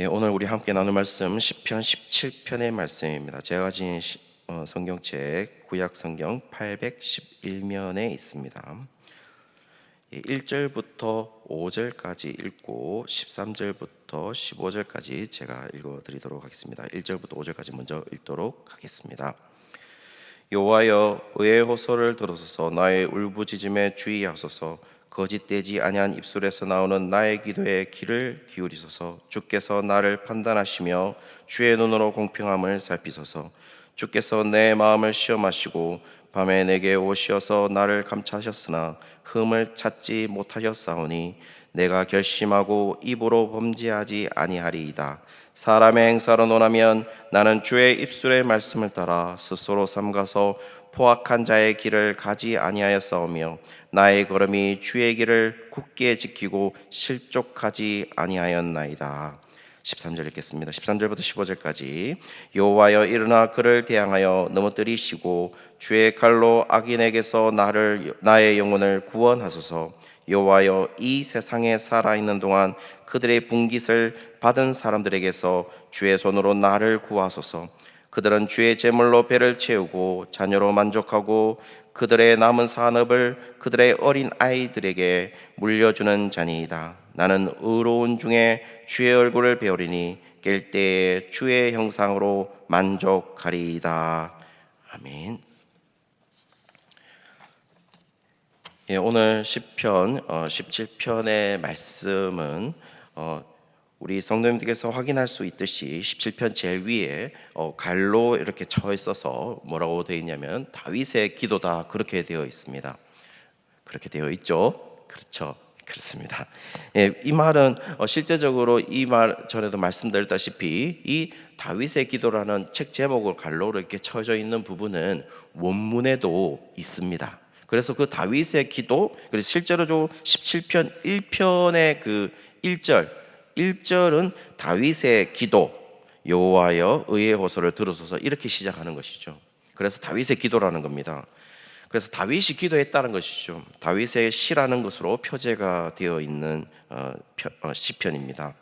오늘 우리 함께 나눌 말씀 시편 17편의 말씀입니다. 제가 가진 성경책 구약 성경 811면에 있습니다. 1절부터 5절까지 읽고 13절부터 15절까지 제가 읽어드리도록 하겠습니다. 1절부터 5절까지 먼저 읽도록 하겠습니다. 여호와여, 의의 호소를 들으소서. 나의 울부짖음에 주의하소서. 거짓되지 아니한 입술에서 나오는 나의 기도에 귀를 기울이소서. 주께서 나를 판단하시며 주의 눈으로 공평함을 살피소서. 주께서 내 마음을 시험하시고 밤에 내게 오시어서 나를 감찰하셨으나 흠을 찾지 못하셨사오니 내가 결심하고 입으로 범죄하지 아니하리이다. 사람의 행사로 논하면 나는 주의 입술의 말씀을 따라 스스로 삼가서 포악한 자의 길을 가지 아니하였사오며 나의 걸음이 주의 길을 굳게 지키고 실족하지 아니하였나이다. 13절 읽겠습니다. 13절부터 15절까지. 여호와여, 일어나 그를 대항하여 넘어뜨리시고 주의 칼로 악인에게서 나의 영혼을 구원하소서. 여호와여, 이 세상에 살아있는 동안 그들의 분깃을 받은 사람들에게서 주의 손으로 나를 구하소서. 그들은 주의 제물로 배를 채우고 자녀로 만족하고 그들의 남은 산업을 그들의 어린 아이들에게 물려주는 자니이다. 나는 의로운 중에 주의 얼굴을 배우리니 깰 때에 주의 형상으로 만족하리이다. 아멘. 오늘 시편 17편의 말씀은 우리 성도님들께서 확인할 수 있듯이 17편 제일 위에 갈로 이렇게 쳐 있어서 뭐라고 되어 있냐면 다윗의 기도다, 그렇게 되어 있습니다. 그렇게 되어 있죠? 그렇죠. 그렇습니다. 이 말은 실제적으로 이 말 전에도 말씀드렸다시피 이 다윗의 기도라는 책 제목을 갈로로 이렇게 쳐져 있는 부분은 원문에도 있습니다. 그래서 그 다윗의 기도, 그래서 실제로 17편 1편의 그 1절은 다윗의 기도, 여호와여 의의 호소를 들으소서, 이렇게 시작하는 것이죠. 그래서 다윗의 기도라는 겁니다. 그래서 다윗이 기도했다는 것이죠. 다윗의 시라는 것으로 표제가 되어 있는 시편입니다.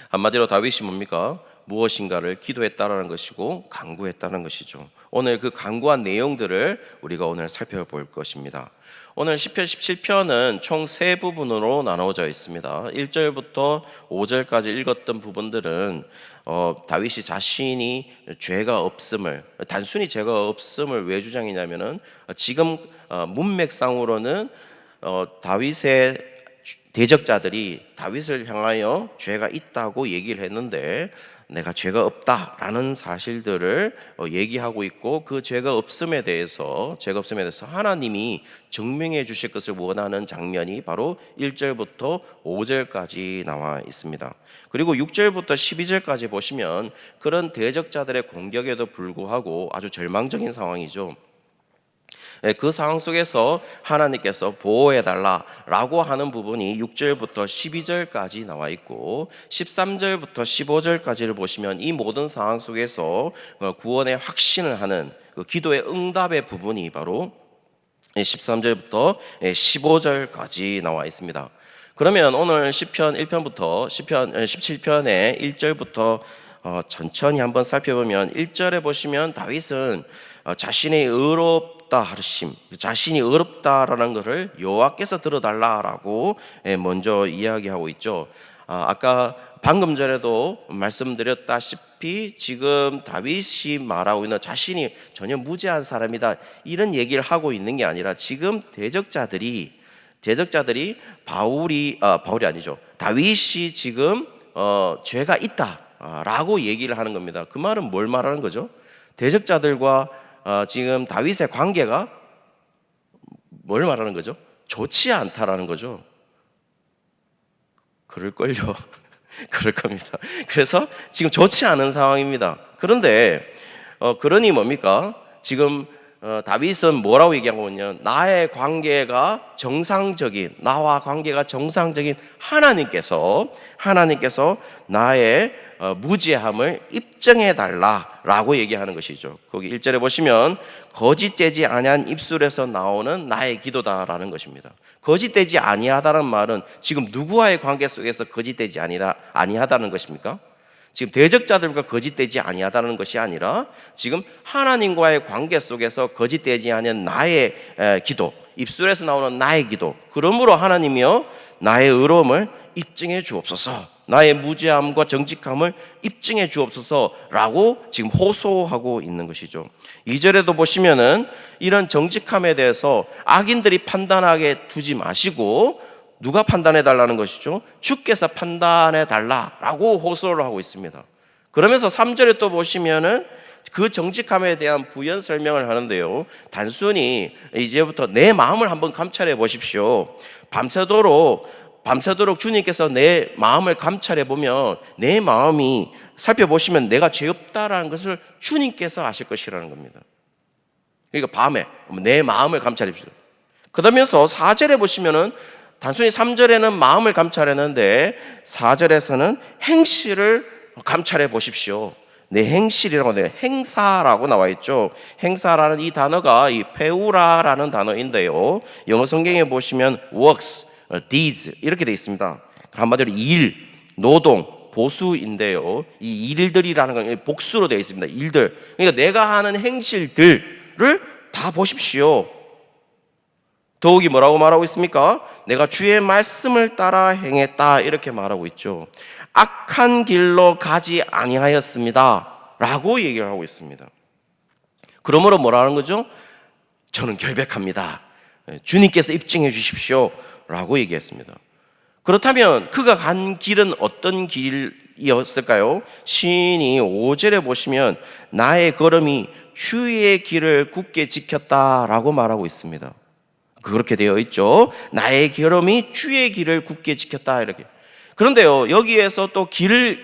한마디로 다윗이 뭡니까? 무엇인가를 기도했다라는 것이고 간구했다는 것이죠. 오늘 그 간구한 내용들을 우리가 오늘 살펴볼 것입니다. 오늘 시편 17편은 총 세 부분으로 나누어져 있습니다. 1절부터 5절까지 읽었던 부분들은 다윗이 자신이 죄가 없음을, 단순히 죄가 없음을 왜 주장이냐면은 지금 문맥상으로는 다윗의 대적자들이 다윗을 향하여 죄가 있다고 얘기를 했는데 내가 죄가 없다라는 사실들을 얘기하고 있고, 그 죄가 없음에 대해서 하나님이 증명해 주실 것을 원하는 장면이 바로 1절부터 5절까지 나와 있습니다. 그리고 6절부터 12절까지 보시면 그런 대적자들의 공격에도 불구하고 아주 절망적인 상황이죠. 그 상황 속에서 하나님께서 보호해달라라고 하는 부분이 6절부터 12절까지 나와 있고, 13절부터 15절까지를 보시면 이 모든 상황 속에서 구원의 확신을 하는 그 기도의 응답의 부분이 바로 13절부터 15절까지 나와 있습니다. 그러면 오늘 시편 1편부터 시편 17편의 1절부터 천천히 한번 살펴보면, 1절에 보시면 다윗은 자신의 자신이 의롭다라는 것을 여호와께서 들어달라라고 먼저 이야기하고 있죠. 아까 방금 전에도 말씀드렸다시피 지금 다윗이 말하고 있는 자신이 전혀 무죄한 사람이다, 이런 얘기를 하고 있는 게 아니라 지금 대적자들이 다윗이 지금 죄가 있다라고 얘기를 하는 겁니다. 그 말은 뭘 말하는 거죠? 대적자들과 지금 다윗의 관계가 뭘 말하는 거죠? 좋지 않다라는 거죠. 그럴걸요. 그럴 겁니다. 그래서 지금 좋지 않은 상황입니다. 그런데 그러니 뭡니까? 지금 다윗은 뭐라고 얘기하거든요. 나와 관계가 정상적인 하나님께서 나의 무죄함을 입증해 달라라고 얘기하는 것이죠. 거기 1절에 보시면 거짓되지 아니한 입술에서 나오는 나의 기도다라는 것입니다. 거짓되지 아니하다는 말은 지금 누구와의 관계 속에서 거짓되지 아니하다는 것입니까? 지금 대적자들과 거짓되지 아니하다는 것이 아니라 지금 하나님과의 관계 속에서 거짓되지 않은 나의 기도, 입술에서 나오는 나의 기도, 그러므로 하나님이여 나의 의로움을 입증해 주옵소서, 나의 무죄함과 정직함을 입증해 주옵소서라고 지금 호소하고 있는 것이죠. 2절에도 보시면은 이런 정직함에 대해서 악인들이 판단하게 두지 마시고 누가 판단해 달라는 것이죠? 주께서 판단해 달라라고 호소를 하고 있습니다. 그러면서 3절에 또 보시면은 그 정직함에 대한 부연 설명을 하는데요. 단순히 이제부터 내 마음을 한번 감찰해 보십시오. 밤새도록 주님께서 내 마음을 감찰해 보면 내 마음이 살펴보시면 내가 죄 없다라는 것을 주님께서 아실 것이라는 겁니다. 그러니까 밤에 내 마음을 감찰해 보십시오. 그러면서 4절에 보시면은 단순히 3절에는 마음을 감찰했는데 4절에서는 행실을 감찰해 보십시오. 내 행실이라고 내 행사라고 나와 있죠. 행사라는 이 단어가 이 페우라라는 단어인데요. 영어 성경에 보시면 works, deeds 이렇게 되어 있습니다. 한마디로 일, 노동, 보수인데요. 이 일들이라는 건 복수로 되어 있습니다. 일들. 그러니까 내가 하는 행실들을 다 보십시오. 더욱이 뭐라고 말하고 있습니까? 내가 주의 말씀을 따라 행했다 이렇게 말하고 있죠. 악한 길로 가지 아니하였습니다 라고 얘기를 하고 있습니다. 그러므로 뭐라는 거죠? 저는 결백합니다. 주님께서 입증해 주십시오 라고 얘기했습니다. 그렇다면 그가 간 길은 어떤 길이었을까요? 시인이 5절에 보시면 나의 걸음이 주의 길을 굳게 지켰다라고 말하고 있습니다. 그렇게 되어 있죠. 나의 걸음이 주의 길을 굳게 지켰다 이렇게. 그런데요, 여기에서 또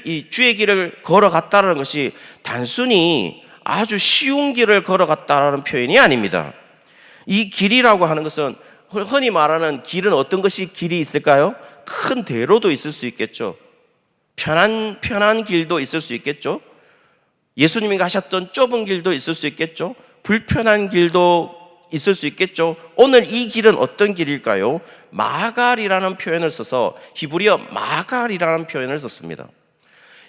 이 주의 길을 걸어갔다는 것이 단순히 아주 쉬운 길을 걸어갔다라는 표현이 아닙니다. 이 길이라고 하는 것은 흔히 말하는 길은 어떤 것이 길이 있을까요? 큰 대로도 있을 수 있겠죠. 편한 길도 있을 수 있겠죠. 예수님이 가셨던 좁은 길도 있을 수 있겠죠. 불편한 길도 있을 수 있겠죠. 오늘 이 길은 어떤 길일까요? 마갈이라는 표현을 써서 히브리어 마갈이라는 표현을 썼습니다.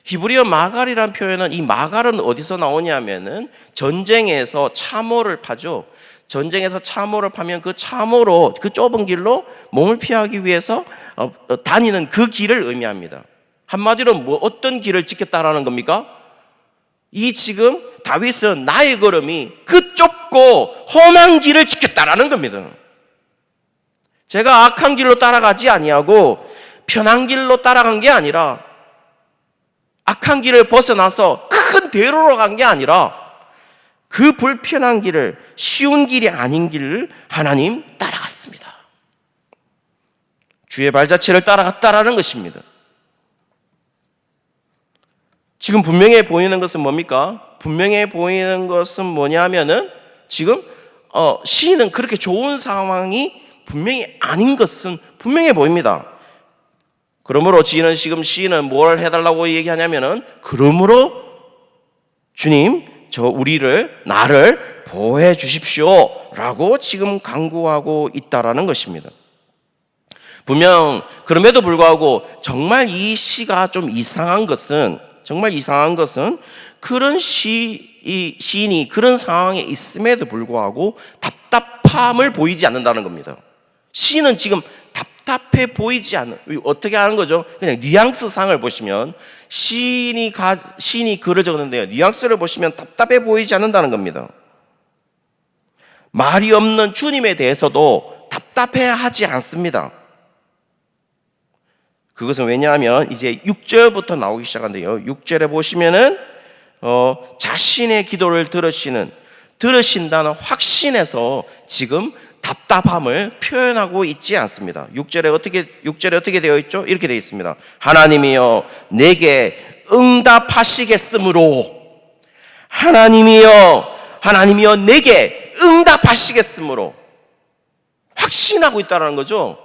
히브리어 마갈이라는 표현은 이 마갈은 어디서 나오냐면은 전쟁에서 참호를 파죠. 전쟁에서 참호를 파면 그 참호로 그 좁은 길로 몸을 피하기 위해서 다니는 그 길을 의미합니다. 한마디로 어떤 길을 지켰다라는 겁니까? 이 지금 다윗은 나의 걸음이 그 좁고 험한 길을 지켰다라는 겁니다. 제가 악한 길로 따라가지 아니하고 편한 길로 따라간 게 아니라 악한 길을 벗어나서 큰 대로로 간 게 아니라 그 불편한 길을 쉬운 길이 아닌 길을 하나님 따라갔습니다. 주의 발자취를 따라갔다라는 것입니다. 지금 분명해 보이는 것은 뭡니까? 분명해 보이는 것은 뭐냐면은 지금 시인은 그렇게 좋은 상황이 분명히 아닌 것은 분명해 보입니다. 그러므로 지금 시인은 뭘 해달라고 얘기하냐면은 그러므로 주님 나를 보호해 주십시오 라고 지금 간구하고 있다라는 것입니다. 분명 그럼에도 불구하고 정말 이 시가 좀 이상한 것은 그런 시인이 그런 상황에 있음에도 불구하고 답답함을 보이지 않는다는 겁니다. 시인은 지금 답답해 보이지 않는, 어떻게 하는 거죠? 그냥 뉘앙스 상을 보시면 시인이 글을 적었는데요. 뉘앙스를 보시면 답답해 보이지 않는다는 겁니다. 말이 없는 주님에 대해서도 답답해 하지 않습니다. 그것은 왜냐하면 이제 6절부터 나오기 시작한대요. 6절에 보시면은 자신의 기도를 들으신다는 확신에서 지금 답답함을 표현하고 있지 않습니다. 6절에 어떻게 되어 있죠? 이렇게 되어 있습니다. 하나님이여 내게 응답하시겠으므로 하나님이여 내게 응답하시겠으므로 확신하고 있다는 거죠.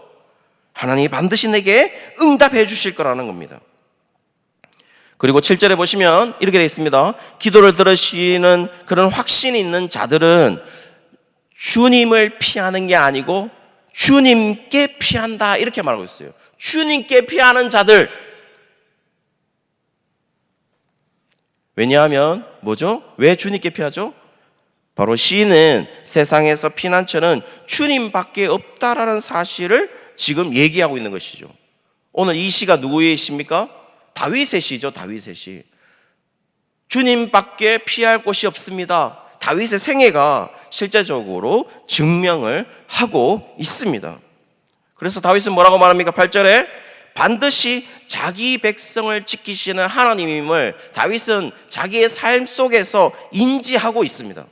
하나님이 반드시 내게 응답해 주실 거라는 겁니다. 그리고 7절에 보시면 이렇게 되어 있습니다. 기도를 들으시는 그런 확신이 있는 자들은 주님을 피하는 게 아니고 주님께 피한다, 이렇게 말하고 있어요. 주님께 피하는 자들. 왜냐하면 뭐죠? 왜 주님께 피하죠? 바로 시인은 세상에서 피난처는 주님밖에 없다라는 사실을 지금 얘기하고 있는 것이죠. 오늘 이 시가 누구의 시입니까? 다윗의 시죠. 다윗의 시. 주님밖에 피할 곳이 없습니다. 다윗의 생애가 실제적으로 증명을 하고 있습니다. 그래서 다윗은 뭐라고 말합니까? 8절에 반드시 자기 백성을 지키시는 하나님임을 다윗은 자기의 삶 속에서 인지하고 있습니다.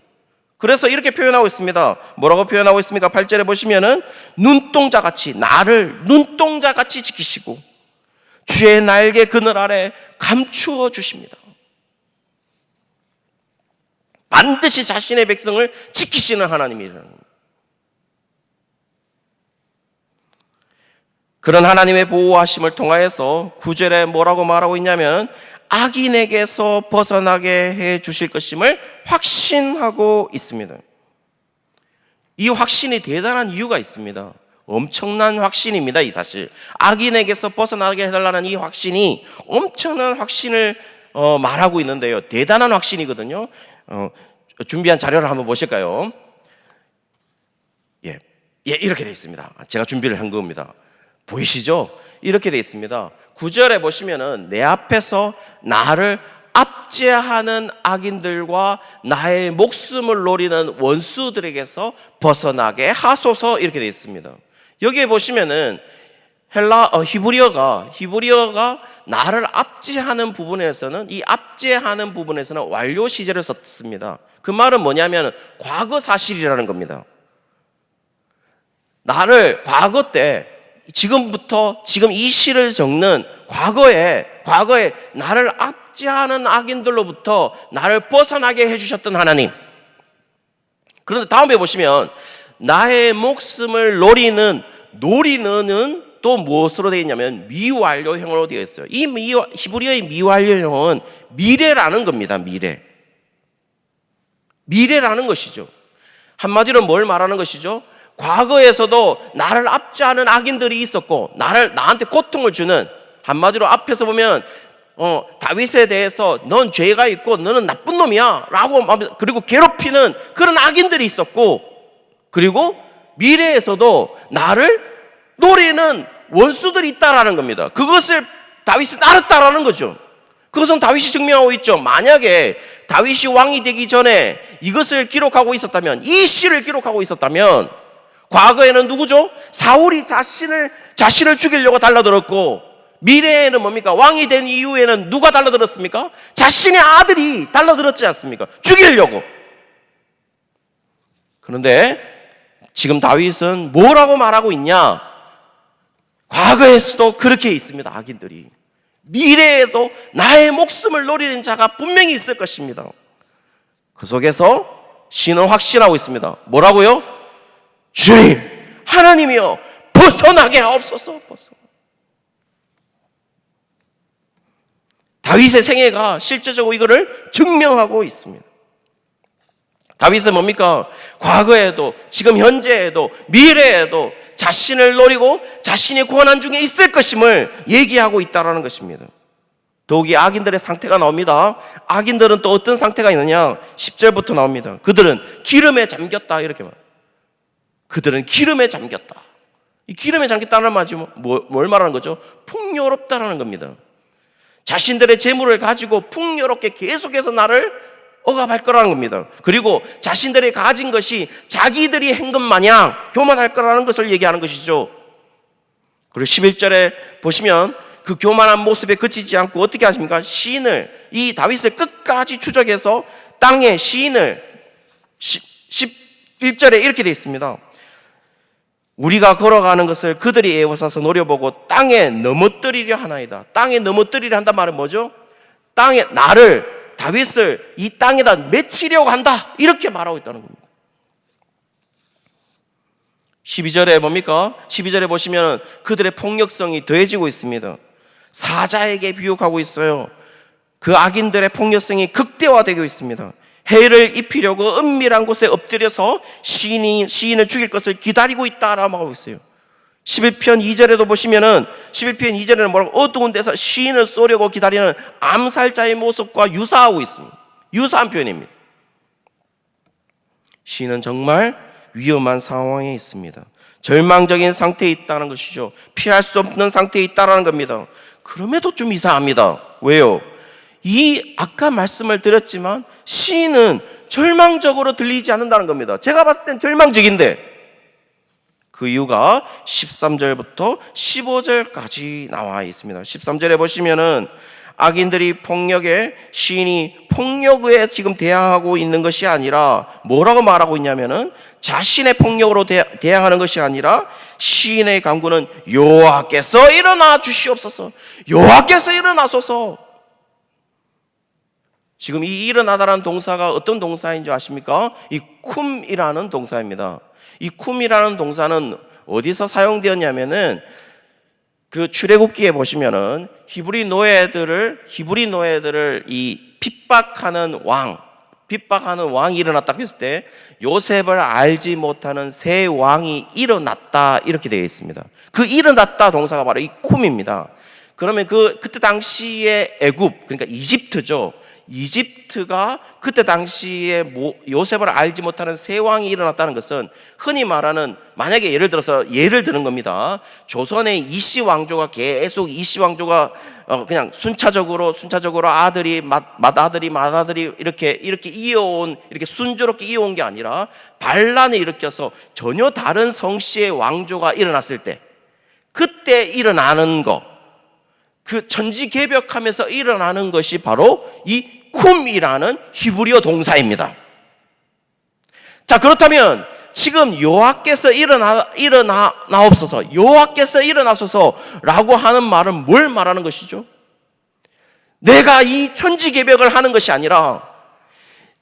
그래서 이렇게 표현하고 있습니다. 뭐라고 표현하고 있습니까? 8절에 보시면은 눈동자같이, 나를 눈동자같이 지키시고 주의 날개 그늘 아래 감추어 주십니다. 반드시 자신의 백성을 지키시는 하나님이라는 겁니다. 그런 하나님의 보호하심을 통하여서 9절에 뭐라고 말하고 있냐면 악인에게서 벗어나게 해 주실 것임을 확신하고 있습니다. 이 확신이 대단한 이유가 있습니다. 엄청난 확신입니다. 이 사실 악인에게서 벗어나게 해달라는 이 확신이 엄청난 확신을 말하고 있는데요. 대단한 확신이거든요. 준비한 자료를 한번 보실까요? 예, 이렇게 되어 있습니다. 제가 준비를 한 겁니다. 보이시죠? 이렇게 되어 있습니다. 9절에 보시면은 내 앞에서 나를 압제하는 악인들과 나의 목숨을 노리는 원수들에게서 벗어나게 하소서, 이렇게 되어 있습니다. 여기에 보시면은 히브리어가 나를 압제하는 부분에서는, 이 압제하는 부분에서는 완료 시제를 썼습니다. 그 말은 뭐냐면 과거 사실이라는 겁니다. 나를 과거 때, 지금부터 지금 이 시를 적는 과거에 나를 압제하는 악인들로부터 나를 벗어나게 해주셨던 하나님. 그런데 다음에 보시면 나의 목숨을 노리는 또 무엇으로 되어 있냐면 미완료형으로 되어 있어요. 이 히브리어의 미완료형은 미래라는 겁니다. 미래라는 것이죠. 한마디로 뭘 말하는 것이죠? 과거에서도 나를 압제하는 악인들이 있었고 나한테 고통을 주는, 한마디로 앞에서 보면 다윗에 대해서 넌 죄가 있고 너는 나쁜 놈이야 라고, 그리고 괴롭히는 그런 악인들이 있었고, 그리고 미래에서도 나를 노리는 원수들이 있다라는 겁니다. 그것을 다윗이 알았다라는 거죠. 그것은 다윗이 증명하고 있죠. 만약에 다윗이 왕이 되기 전에 이것을 기록하고 있었다면, 이 시를 기록하고 있었다면 과거에는 누구죠? 사울이 자신을 죽이려고 달라들었고, 미래에는 뭡니까? 왕이 된 이후에는 누가 달라들었습니까? 자신의 아들이 달라들었지 않습니까? 죽이려고. 그런데 지금 다윗은 뭐라고 말하고 있냐? 과거에서도 그렇게 있습니다. 악인들이. 미래에도 나의 목숨을 노리는 자가 분명히 있을 것입니다. 그 속에서 시는 확신하고 있습니다. 뭐라고요? 주님, 하나님이여, 벗어나게 하옵소서. 다윗의 생애가 실제적으로 이거를 증명하고 있습니다. 다윗은 뭡니까? 과거에도, 지금 현재에도, 미래에도 자신을 노리고 자신이 고난 중에 있을 것임을 얘기하고 있다는 것입니다. 더욱이 악인들의 상태가 나옵니다. 악인들은 또 어떤 상태가 있느냐? 10절부터 나옵니다. 그들은 기름에 잠겼다, 이렇게 말합니다. 그들은 기름에 잠겼다. 이 기름에 잠겼다는 말이 뭘 말하는 거죠? 풍요롭다라는 겁니다. 자신들의 재물을 가지고 풍요롭게 계속해서 나를 억압할 거라는 겁니다. 그리고 자신들이 가진 것이 자기들이 한 것 마냥 교만할 거라는 것을 얘기하는 것이죠. 그리고 11절에 보시면 그 교만한 모습에 그치지 않고 어떻게 하십니까? 시인을, 이 다윗을 끝까지 추적해서 땅의 시인을, 11절에 이렇게 되어 있습니다. 우리가 걸어가는 것을 그들이 애워싸서 노려보고 땅에 넘어뜨리려 하나이다. 땅에 넘어뜨리려 한단 말은 뭐죠? 땅에 다윗을 이 땅에다 맺히려고 한다, 이렇게 말하고 있다는 겁니다. 12절에 뭡니까? 12절에 보시면 그들의 폭력성이 더해지고 있습니다. 사자에게 비유하고 있어요. 그 악인들의 폭력성이 극대화되고 있습니다. 해를 입히려고 은밀한 곳에 엎드려서 시인을 죽일 것을 기다리고 있다라고 하고 있어요. 11편 2절에도 보시면은 11편 2절에는 뭐라고 어두운 데서 시인을 쏘려고 기다리는 암살자의 모습과 유사하고 있습니다. 유사한 표현입니다. 시인은 정말 위험한 상황에 있습니다. 절망적인 상태에 있다는 것이죠. 피할 수 없는 상태에 있다는 겁니다. 그럼에도 좀 이상합니다. 왜요? 이 아까 말씀을 드렸지만 시인은 절망적으로 들리지 않는다는 겁니다. 제가 봤을 땐 절망적인데 그 이유가 13절부터 15절까지 나와 있습니다. 13절에 보시면은 악인들이 폭력에 시인이 폭력에 지금 대항하고 있는 것이 아니라 뭐라고 말하고 있냐면은 자신의 폭력으로 대항하는 것이 아니라 시인의 간구는 여호와께서 일어나 주시옵소서. 여호와께서 일어나소서. 지금 이 일어나다라는 동사가 어떤 동사인 줄 아십니까? 이 쿰이라는 동사입니다. 이 쿰이라는 동사는 어디서 사용되었냐면은 그 출애굽기에 보시면은 히브리 노예들을 이 핍박하는 왕이 일어났다 했을 때 요셉을 알지 못하는 새 왕이 일어났다 이렇게 되어 있습니다. 그 일어났다 동사가 바로 이 쿰입니다. 그러면 그때 당시에 애굽 그러니까 이집트죠. 이집트가 그때 당시에 요셉을 알지 못하는 새 왕이 일어났다는 것은 흔히 말하는 만약에 예를 드는 겁니다. 조선의 이씨 왕조가 계속 그냥 순차적으로 아들이 맏아들이 이렇게 이렇게 순조롭게 이어온 게 아니라 반란을 일으켜서 전혀 다른 성씨의 왕조가 일어났을 때 그때 일어나는 거, 그 천지개벽하면서 일어나는 것이 바로 이 쿰이라는 히브리어 동사입니다. 자, 그렇다면 지금 여호와께서 일어나옵소서, 여호와께서 일어나소서라고 하는 말은 뭘 말하는 것이죠? 내가 이 천지개벽을 하는 것이 아니라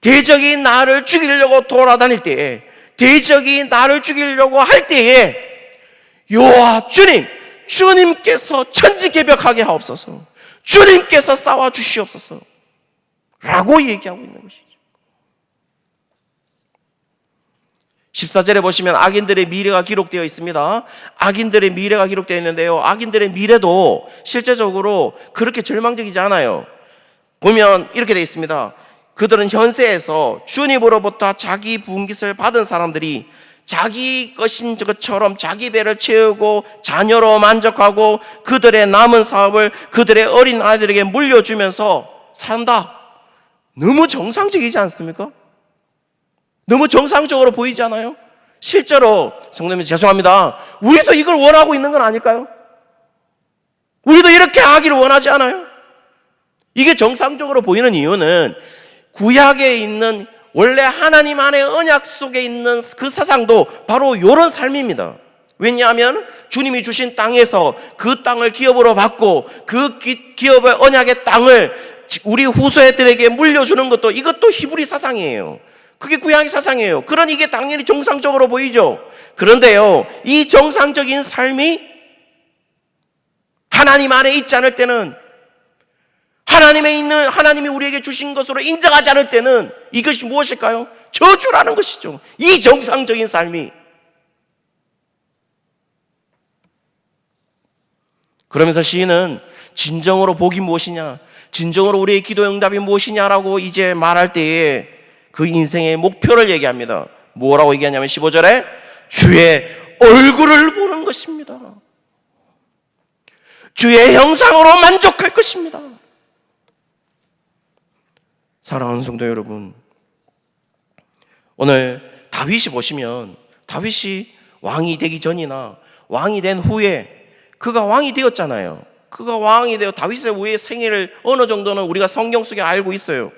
대적이 나를 죽이려고 돌아다닐 때에, 대적이 나를 죽이려고 할 때에 여호와 주님께서 천지개벽하게 하옵소서, 주님께서 싸워 주시옵소서 라고 얘기하고 있는 것이죠. 14절에 보시면 악인들의 미래가 기록되어 있습니다. 악인들의 미래가 기록되어 있는데요, 악인들의 미래도 실제적으로 그렇게 절망적이지 않아요. 보면 이렇게 되어 있습니다. 그들은 현세에서 주님으로부터 자기 부은 것을 받은 사람들이 자기 것인 것처럼 자기 배를 채우고 자녀로 만족하고 그들의 남은 사업을 그들의 어린 아이들에게 물려주면서 산다. 너무 정상적이지 않습니까? 너무 정상적으로 보이지 않아요? 실제로 성도님 죄송합니다, 우리도 이걸 원하고 있는 건 아닐까요? 우리도 이렇게 하기를 원하지 않아요? 이게 정상적으로 보이는 이유는 구약에 있는 원래 하나님 안의 언약 속에 있는 그 사상도 바로 이런 삶입니다. 왜냐하면 주님이 주신 땅에서 그 땅을 기업으로 받고 그 기업의 언약의 땅을 우리 후세들에게 물려주는 것도 이것도 히브리 사상이에요. 그게 구약의 사상이에요. 그러니 이게 당연히 정상적으로 보이죠. 그런데요, 이 정상적인 삶이 하나님 안에 있지 않을 때는, 하나님이 우리에게 주신 것으로 인정하지 않을 때는 이것이 무엇일까요? 저주라는 것이죠. 이 정상적인 삶이. 그러면서 시인은 진정으로 복이 무엇이냐, 진정으로 우리의 기도 응답이 무엇이냐라고 이제 말할 때에 그 인생의 목표를 얘기합니다. 뭐라고 얘기하냐면 15절에 주의 얼굴을 보는 것입니다. 주의 형상으로 만족할 것입니다. 사랑하는 성도 여러분, 오늘 다윗이 보시면 다윗이 왕이 되기 전이나 왕이 된 후에 그가 왕이 되었잖아요. 그가 왕이 되어 다윗의 후의 생애를 어느 정도는 우리가 성경 속에 알고 있어요.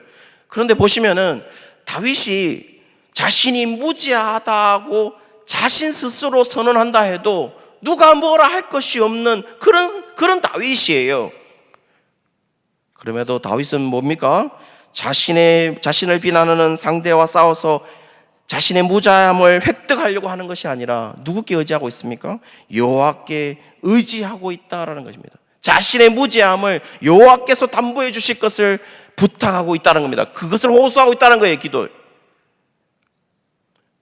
그런데 보시면은 다윗이 자신이 무지하다고 자신 스스로 선언한다 해도 누가 뭐라 할 것이 없는 그런 다윗이에요. 그럼에도 다윗은 뭡니까? 자신을 비난하는 상대와 싸워서 자신의 무자함을 획득하려고 하는 것이 아니라 누구께 의지하고 있습니까? 여호와께 의지하고 있다라는 것입니다. 자신의 무죄함을 여호와께서 담보해 주실 것을 부탁하고 있다는 겁니다. 그것을 호소하고 있다는 거예요, 기도.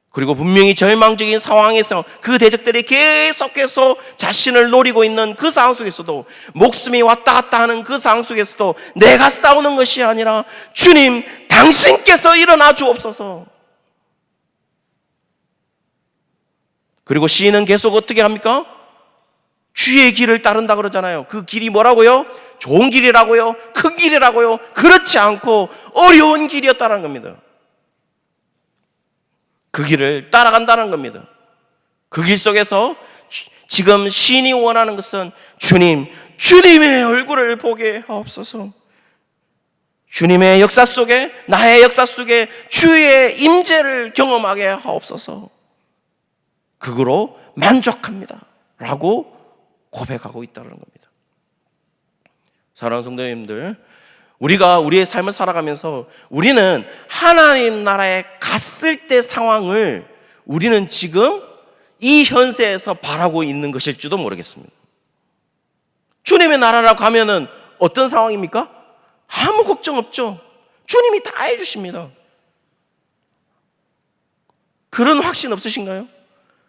그리고 분명히 절망적인 상황에서 그 대적들이 계속해서 자신을 노리고 있는 그 상황 속에서도, 목숨이 왔다 갔다 하는 그 상황 속에서도 내가 싸우는 것이 아니라 주님 당신께서 일어나 주옵소서. 그리고 시인은 계속 어떻게 합니까? 주의 길을 따른다 그러잖아요. 그 길이 뭐라고요? 좋은 길이라고요? 큰 길이라고요? 그렇지 않고 어려운 길이었다는 겁니다. 그 길을 따라간다는 겁니다. 그 길 속에서 지금 시인이 원하는 것은 주님, 주님의 얼굴을 보게 하옵소서. 주님의 역사 속에, 나의 역사 속에 주의 임재를 경험하게 하옵소서. 그거로 만족합니다 라고 고백하고 있다는 겁니다. 사랑하는 성도님들, 우리가 우리의 삶을 살아가면서 우리는 하나님 나라에 갔을 때 상황을 우리는 지금 이 현세에서 바라고 있는 것일지도 모르겠습니다. 주님의 나라라고 가면은 어떤 상황입니까? 아무 걱정 없죠. 주님이 다 해주십니다. 그런 확신 없으신가요?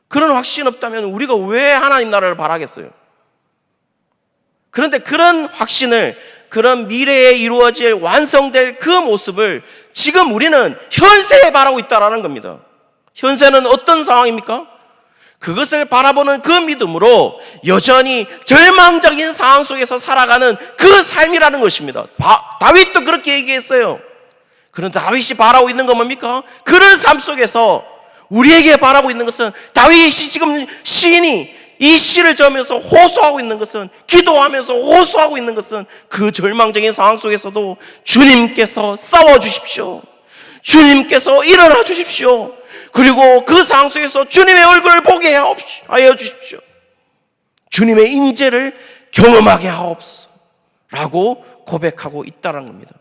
그런 확신 없다면 우리가 왜 하나님 나라를 바라겠어요? 그런데 그런 확신을, 그런 미래에 이루어질 완성될 그 모습을 지금 우리는 현세에 바라고 있다는 겁니다. 현세는 어떤 상황입니까? 그것을 바라보는 그 믿음으로 여전히 절망적인 상황 속에서 살아가는 그 삶이라는 것입니다. 다윗도 그렇게 얘기했어요. 그런데 다윗이 바라고 있는 건 뭡니까? 그런 삶 속에서 우리에게 바라고 있는 것은, 다윗이 지금 시인이 이 시를 저으면서 호소하고 있는 것은, 기도하면서 호소하고 있는 것은 그 절망적인 상황 속에서도 주님께서 싸워주십시오. 주님께서 일어나 주십시오. 그리고 그 상황 속에서 주님의 얼굴을 보게 하여 주십시오. 주님의 인재를 경험하게 하옵소서 라고 고백하고 있다는 겁니다.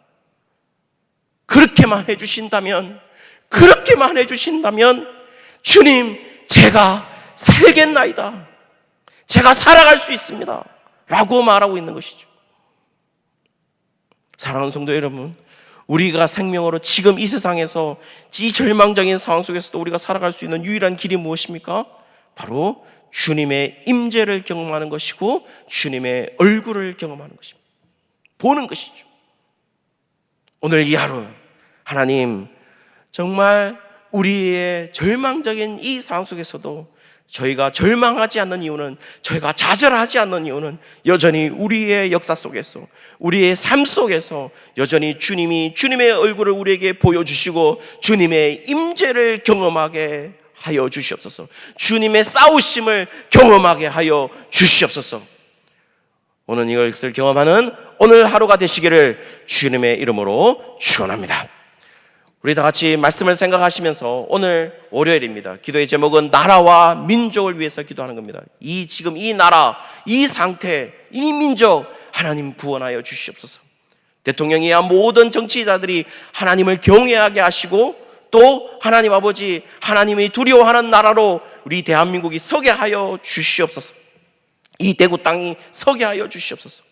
그렇게만 해주신다면, 주님, 제가 살겠나이다, 제가 살아갈 수 있습니다 라고 말하고 있는 것이죠. 사랑하는 성도 여러분, 우리가 생명으로 지금 이 세상에서 이 절망적인 상황 속에서도 우리가 살아갈 수 있는 유일한 길이 무엇입니까? 바로 주님의 임재를 경험하는 것이고 주님의 얼굴을 경험하는 것입니다. 보는 것이죠. 오늘 이 하루 하나님, 정말 우리의 절망적인 이 상황 속에서도 저희가 절망하지 않는 이유는, 저희가 좌절하지 않는 이유는 여전히 우리의 역사 속에서, 우리의 삶 속에서 여전히 주님이 주님의 얼굴을 우리에게 보여주시고 주님의 임재를 경험하게 하여 주시옵소서. 주님의 싸우심을 경험하게 하여 주시옵소서. 오늘 이것을 경험하는 오늘 하루가 되시기를 주님의 이름으로 축원합니다. 우리 다 같이 말씀을 생각하시면서, 오늘 월요일입니다. 기도의 제목은 나라와 민족을 위해서 기도하는 겁니다. 지금 이 나라, 이 상태, 이 민족 하나님 구원하여 주시옵소서. 대통령이야 모든 정치자들이 하나님을 경외하게 하시고, 또 하나님 아버지, 하나님이 두려워하는 나라로 우리 대한민국이 서게 하여 주시옵소서. 이 대구 땅이 서게 하여 주시옵소서.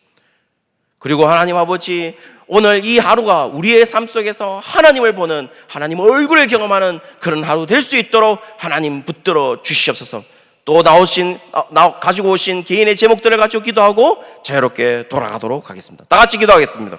그리고 하나님 아버지, 오늘 이 하루가 우리의 삶 속에서 하나님을 보는, 하나님 얼굴을 경험하는 그런 하루 될 수 있도록 하나님 붙들어 주시옵소서. 또 가지고 오신 개인의 제목들을 가지고 기도하고 자유롭게 돌아가도록 하겠습니다. 다 같이 기도하겠습니다.